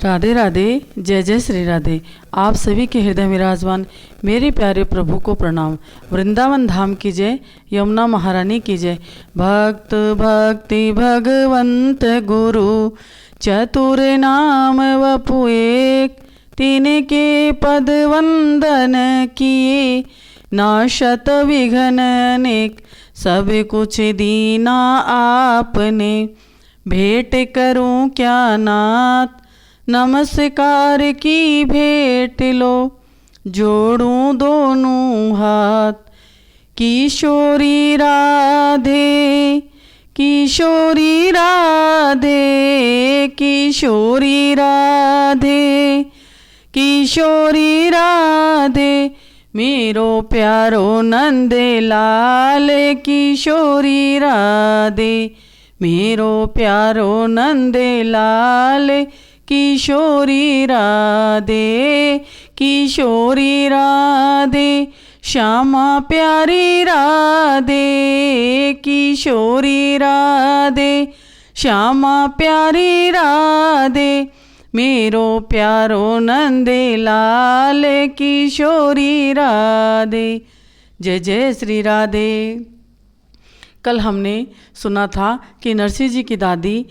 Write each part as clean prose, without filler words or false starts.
राधे राधे, जय जय श्री राधे। आप सभी के हृदय विराजमान मेरे प्यारे प्रभु को प्रणाम। वृंदावन धाम की जय, यमुना महारानी की जय। भक्त भक्ति भगवंत गुरु चतुर नाम वपु एक, तीन के पद वंदन किए नाशत विघ्न अनेक। सब कुछ दीना आपने, भेंट करूं क्या नाथ, नमस्कार की भेंट लो, जोड़ूं दोनों हाथ। किशोरी राधे, किशोरी राधे, किशोरी राधे, किशोरी राधे, मेरो प्यारो नंद लाल। किशोरी राधे, मेरो प्यारो नंद लाल। किशोरी राधे, किशोरी राधे, श्यामा प्यारी राधे। किशोरी राधे, श्यामा प्यारी राधे, मेरो प्यारो नंद लाल। किशोरी राधे, जय जय श्री राधे। कल हमने सुना था कि नरसिंह जी की दादी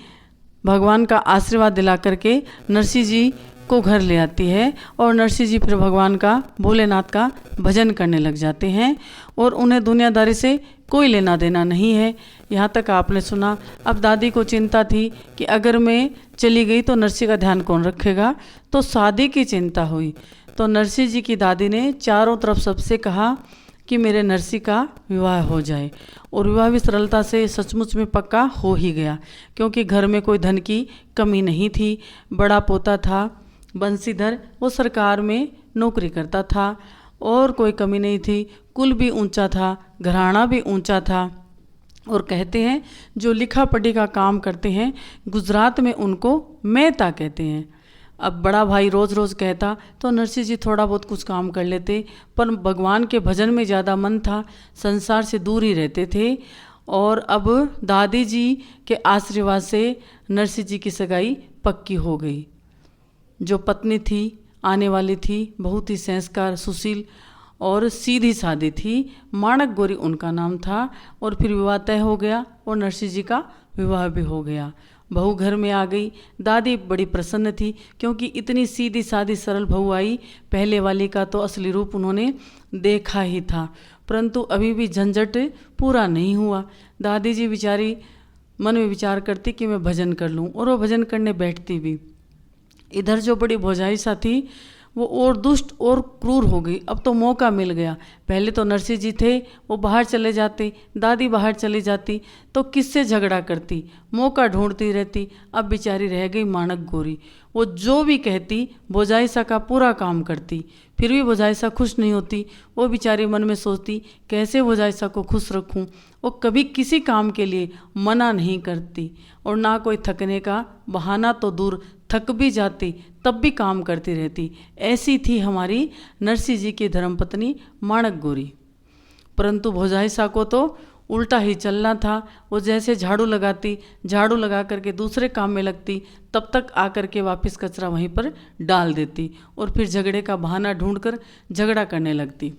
भगवान का आशीर्वाद दिला करके नरसिंह जी को घर ले आती है और नरसिंह जी फिर भगवान का, भोलेनाथ का भजन करने लग जाते हैं और उन्हें दुनियादारी से कोई लेना देना नहीं है। यहाँ तक आपने सुना। अब दादी को चिंता थी कि अगर मैं चली गई तो नरसिंह का ध्यान कौन रखेगा, तो शादी की चिंता हुई। तो नरसिंह जी की दादी ने चारों तरफ सबसे कहा कि मेरे नरसिंह का विवाह हो जाए, और विवाह भी सरलता से सचमुच में पक्का हो ही गया, क्योंकि घर में कोई धन की कमी नहीं थी। बड़ा पोता था बंसीधर, वो सरकार में नौकरी करता था और कोई कमी नहीं थी। कुल भी ऊंचा था, घराना भी ऊंचा था, और कहते हैं जो लिखा पढ़ी का काम करते हैं गुजरात में उनको मेहता कहते हैं। अब बड़ा भाई रोज़ रोज़ कहता तो नरसिंह जी थोड़ा बहुत कुछ काम कर लेते, पर भगवान के भजन में ज़्यादा मन था, संसार से दूर ही रहते थे। और अब दादी जी के आशीर्वाद से नरसिंह जी की सगाई पक्की हो गई। जो पत्नी थी आने वाली थी, बहुत ही संस्कार, सुशील और सीधी सादी थी। माणक गौरी उनका नाम था। और फिर विवाह तय हो गया और नरसिंह जी का विवाह भी हो गया। बहू घर में आ गई। दादी बड़ी प्रसन्न थी, क्योंकि इतनी सीधी सादी सरल बहू आई। पहले वाली का तो असली रूप उन्होंने देखा ही था, परंतु अभी भी झंझट पूरा नहीं हुआ। दादी जी बेचारी मन में विचार करती कि मैं भजन कर लूं, और वो भजन करने बैठती भी। इधर जो बड़ी भौजाई सा थी वो और दुष्ट और क्रूर हो गई। अब तो मौका मिल गया। पहले तो नरसिंह जी थे, वो बाहर चले जाते, दादी बाहर चली जाती तो किससे झगड़ा करती, मौका ढूंढती रहती। अब बेचारी रह गई माणक गौरी। वो जो भी कहती भौजाई सा का पूरा काम करती, फिर भी भौजाई सा खुश नहीं होती। वो बेचारी मन में सोचती कैसे भौजाई सा को खुश रखूं। वो कभी किसी काम के लिए मना नहीं करती, और ना कोई थकने का बहाना तो दूर, थक भी जाती तब भी काम करती रहती। ऐसी थी हमारी नरसिंह जी की धर्मपत्नी माणक गौरी। परंतु भौजाई सा को तो उल्टा ही चलना था। वो जैसे झाड़ू लगाती, झाड़ू लगा करके दूसरे काम में लगती, तब तक आकर के वापस कचरा वहीं पर डाल देती, और फिर झगड़े का बहाना ढूंढकर झगड़ा करने लगती।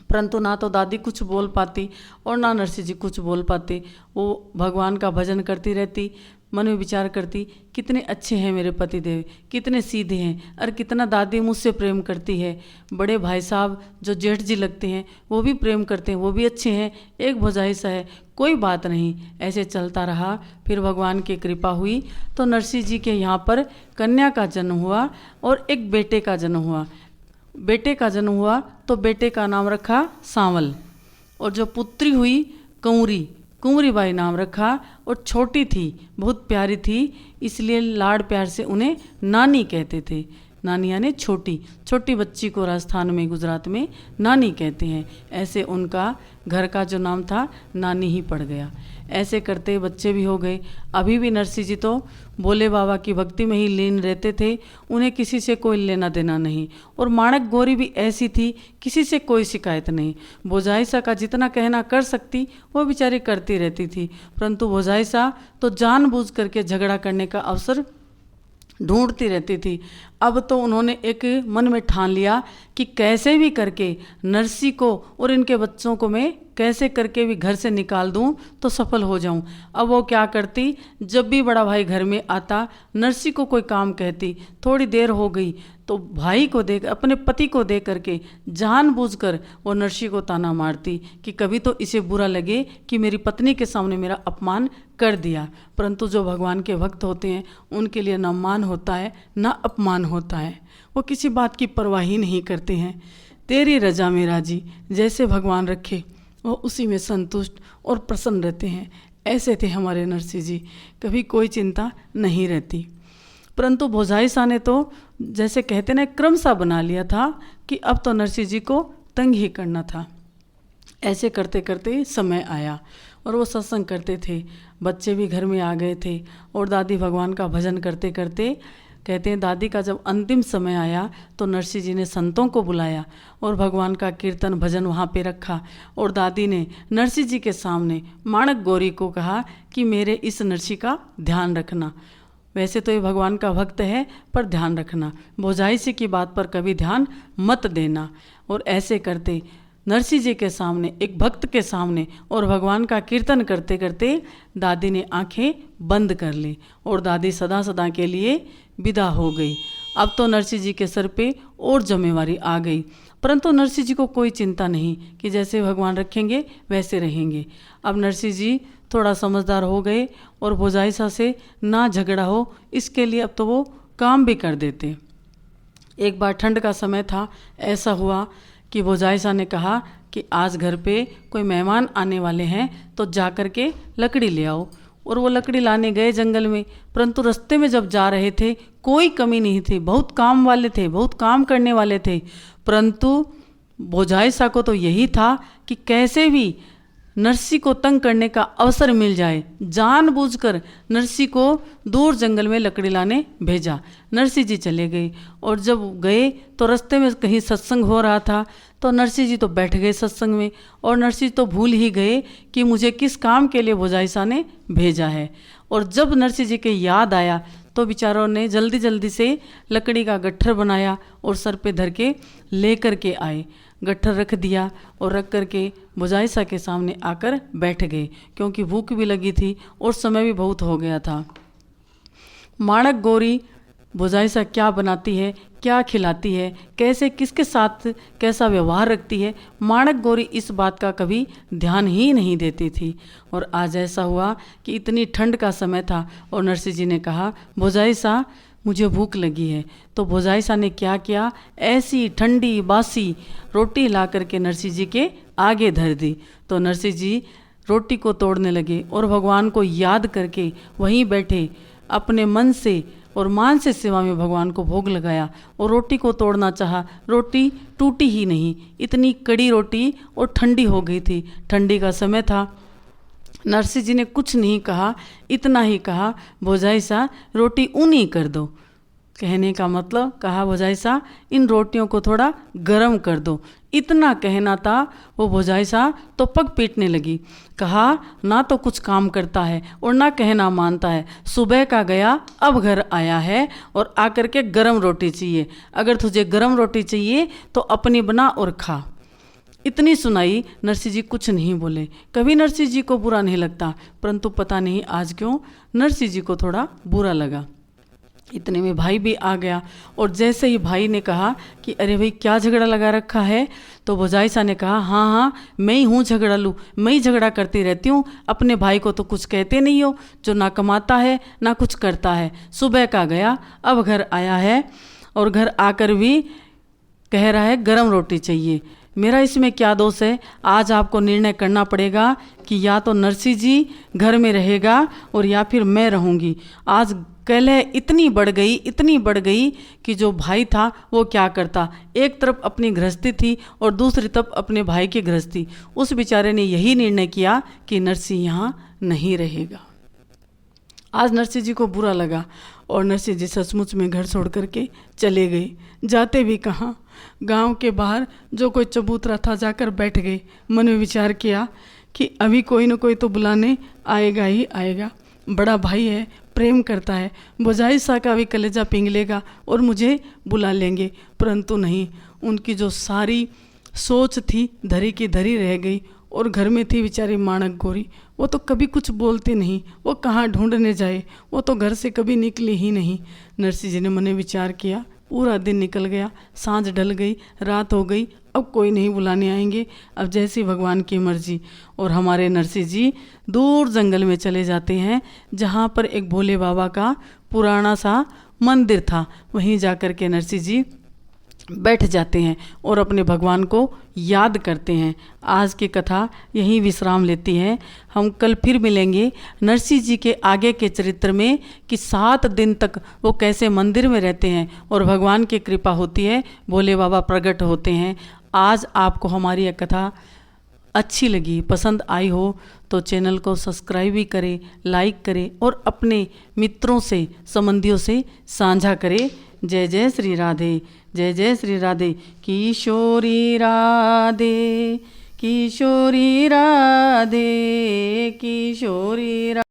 परंतु ना तो दादी कुछ बोल पाती और ना नरसिंह जी कुछ बोल पाते। वो भगवान का भजन करती रहती, मन में विचार करती कितने अच्छे हैं मेरे पतिदेव, कितने सीधे हैं, और कितना दादी मुझसे प्रेम करती है। बड़े भाई साहब जो जेठ जी लगते हैं वो भी प्रेम करते हैं, वो भी अच्छे हैं। एक भौजाई सा है, कोई बात नहीं। ऐसे चलता रहा। फिर भगवान की कृपा हुई तो नरसिंह जी के यहाँ पर कन्या का जन्म हुआ और एक बेटे का जन्म हुआ। बेटे का जन्म हुआ तो बेटे का नाम रखा सांवल, और जो पुत्री हुई कंवरी, कुंवरी बाई नाम रखा। और छोटी थी, बहुत प्यारी थी, इसलिए लाड़ प्यार से उन्हें नानी कहते थे। नानी यानी छोटी, छोटी बच्ची को राजस्थान में, गुजरात में नानी कहते हैं। ऐसे उनका घर का जो नाम था नानी ही पड़ गया। ऐसे करते बच्चे भी हो गए। अभी भी नरसिंह जी तो भोले बाबा की भक्ति में ही लीन रहते थे, उन्हें किसी से कोई लेना देना नहीं। और माणक गौरी भी ऐसी थी, किसी से कोई शिकायत नहीं। भौजाई सा का जितना कहना कर सकती वो बेचारी करती रहती थी, परंतु भौजाई सा तो जानबूझ करके झगड़ा करने का अवसर ढूंढती रहती थी। अब तो उन्होंने एक मन में ठान लिया कि कैसे भी करके नरसी को और इनके बच्चों को मैं कैसे करके भी घर से निकाल दूं तो सफल हो जाऊं। अब वो क्या करती, जब भी बड़ा भाई घर में आता, नरसी को कोई काम कहती, थोड़ी देर हो गई तो भाई को देख, अपने पति को देख करके जानबूझकर वो नरसी को ताना मारती कि कभी तो इसे बुरा लगे कि मेरी पत्नी के सामने मेरा अपमान कर दिया। परंतु जो भगवान के भक्त होते हैं उनके लिए न मान होता है न अपमान होता है, वो किसी बात की परवाह ही नहीं करते हैं। तेरी रजा में राजी, जैसे भगवान रखे वो उसी में संतुष्ट और प्रसन्न रहते हैं। ऐसे थे हमारे नरसी जी, कभी कोई चिंता नहीं रहती। परंतु भोजाई शाह ने तो जैसे कहते ना क्रम सा बना लिया था कि अब तो नरसी जी को तंग ही करना था। ऐसे करते करते समय आया और वो सत्संग करते थे, बच्चे भी घर में आ गए थे और दादी भगवान का भजन करते करते, कहते हैं दादी का जब अंतिम समय आया तो नरसी जी ने संतों को बुलाया और भगवान का कीर्तन भजन वहाँ पे रखा और दादी ने नरसी जी के सामने माणक गौरी को कहा कि मेरे इस नरसी का ध्यान रखना। वैसे तो ये भगवान का भक्त है पर ध्यान रखना, भोजाई सी की बात पर कभी ध्यान मत देना। और ऐसे करते नरसी जी के सामने, एक भक्त के सामने और भगवान का कीर्तन करते करते दादी ने आंखें बंद कर ली और दादी सदा सदा के लिए विदा हो गई। अब तो नरसी जी के सर पे और जिम्मेवारी आ गई, परंतु नरसी जी को कोई चिंता नहीं कि जैसे भगवान रखेंगे वैसे रहेंगे। अब नरसी जी थोड़ा समझदार हो गए और भोजाई शाह से ना झगड़ा हो, इसके लिए अब तो वो काम भी कर देते। एक बार ठंड का समय था, ऐसा हुआ कि भोजाई शाह ने कहा कि आज घर पे कोई मेहमान आने वाले हैं तो जा कर के लकड़ी ले आओ। और वो लकड़ी लाने गए जंगल में, परंतु रास्ते में जब जा रहे थे कोई कमी नहीं थी, बहुत काम वाले थे, बहुत काम करने वाले थे। परंतु भोजाई शाह को तो यही था कि कैसे भी नरसी को तंग करने का अवसर मिल जाए, जानबूझकर नरसी को दूर जंगल में लकड़ी लाने भेजा। नरसी जी चले गए और जब गए तो रास्ते में कहीं सत्संग हो रहा था तो नरसी जी तो बैठ गए सत्संग में और नरसी तो भूल ही गए कि मुझे किस काम के लिए भोजाई शाह ने भेजा है। और जब नरसी जी के याद आया तो बेचारों ने जल्दी जल्दी से लकड़ी का गट्ठर बनाया और सर पे धर के ले कर के आए। गट्ठर रख दिया और रख कर के भोजाई शाह के सामने आकर बैठ गए, क्योंकि भूख भी लगी थी और समय भी बहुत हो गया था। माणक गौरी भोजाई शाह क्या बनाती है, क्या खिलाती है, कैसे किसके साथ कैसा व्यवहार रखती है, माणक गौरी इस बात का कभी ध्यान ही नहीं देती थी। और आज ऐसा हुआ कि इतनी ठंड का समय था और नरसी जी ने कहा भोजाई शाह मुझे भूख लगी है। तो भोजाई शाह ने क्या किया, ऐसी ठंडी बासी रोटी ला करके नरसी जी के आगे धर दी। तो नरसी जी रोटी को तोड़ने लगे और भगवान को याद करके वहीं बैठे अपने मन से और मान से सेवा में भगवान को भोग लगाया और रोटी को तोड़ना चाहा, रोटी टूटी ही नहीं, इतनी कड़ी रोटी और ठंडी हो गई थी। ठंडी का समय था, नरसी जी ने कुछ नहीं कहा, इतना ही कहा भोजाई शाह रोटी ऊनी कर दो। कहने का मतलब कहा भोजाई शाह इन रोटियों को थोड़ा गर्म कर दो, इतना कहना था। वो भोजाई शाह तो पग पीटने लगी, कहा ना तो कुछ काम करता है और ना कहना मानता है, सुबह का गया अब घर आया है और आकर के गर्म रोटी चाहिए, अगर तुझे गर्म रोटी चाहिए तो अपनी बना और खा। इतनी सुनाई, नरसी जी कुछ नहीं बोले। कभी नरसी जी को बुरा नहीं लगता, परंतु पता नहीं आज क्यों नरसी जी को थोड़ा बुरा लगा। इतने में भाई भी आ गया और जैसे ही भाई ने कहा कि अरे भाई क्या झगड़ा लगा रखा है, तो भोजाई शाह ने कहा हाँ हाँ मैं ही हूँ झगड़ालू, मैं ही झगड़ा करती रहती हूँ, अपने भाई को तो कुछ कहते नहीं हो, जो ना कमाता है ना कुछ करता है, सुबह का गया अब घर आया है और घर आकर भी कह रहा है गरम रोटी चाहिए। मेरा इसमें क्या दोष है? आज आपको निर्णय करना पड़ेगा कि या तो नरसी जी घर में रहेगा और या फिर मैं रहूँगी। आज कलह इतनी बढ़ गई कि जो भाई था वो क्या करता, एक तरफ अपनी गृहस्थी थी और दूसरी तरफ अपने भाई की गृहस्थी। उस बेचारे ने यही निर्णय किया कि नरसी यहाँ नहीं रहेगा। आज नरसी जी को बुरा लगा और नरसी जी सचमुच में घर छोड़ करके चले गए। जाते भी कहाँ, गांव के बाहर जो कोई चबूतरा था जाकर बैठ गए। मन में विचार किया कि अभी कोई न कोई तो बुलाने आएगा ही आएगा, बड़ा भाई है, प्रेम करता है, बुझाई सा का भी कलेजा पींग लेगा और मुझे बुला लेंगे, परंतु नहीं, उनकी जो सारी सोच थी धरी की धरी रह गई। और घर में थी बेचारी माणक गोरी, वो तो कभी कुछ बोलती नहीं, वो कहाँ ढूंढने जाए, वो तो घर से कभी निकली ही नहीं। नरसी जी ने मने विचार किया, पूरा दिन निकल गया, सांझ ढल गई, रात हो गई, अब कोई नहीं बुलाने आएंगे, अब जैसी भगवान की मर्जी। और हमारे नरसी जी दूर जंगल में चले जाते हैं, जहाँ पर एक भोले बाबा का पुराना सा मंदिर था। वहीं जाकर के नरसी जी बैठ जाते हैं और अपने भगवान को याद करते हैं। आज की कथा यहीं विश्राम लेती है। हम कल फिर मिलेंगे नरसी जी के आगे के चरित्र में कि 7 दिन तक वो कैसे मंदिर में रहते हैं और भगवान की कृपा होती है, भोले बाबा प्रकट होते हैं। आज आपको हमारी यह कथा अच्छी लगी, पसंद आई हो तो चैनल को सब्सक्राइब भी करें, लाइक करें और अपने मित्रों से, संबंधियों से साझा करें। जय जय श्री राधे, जय जय श्री राधे। किशोरी राधे, किशोरी राधे, किशोरी राधे।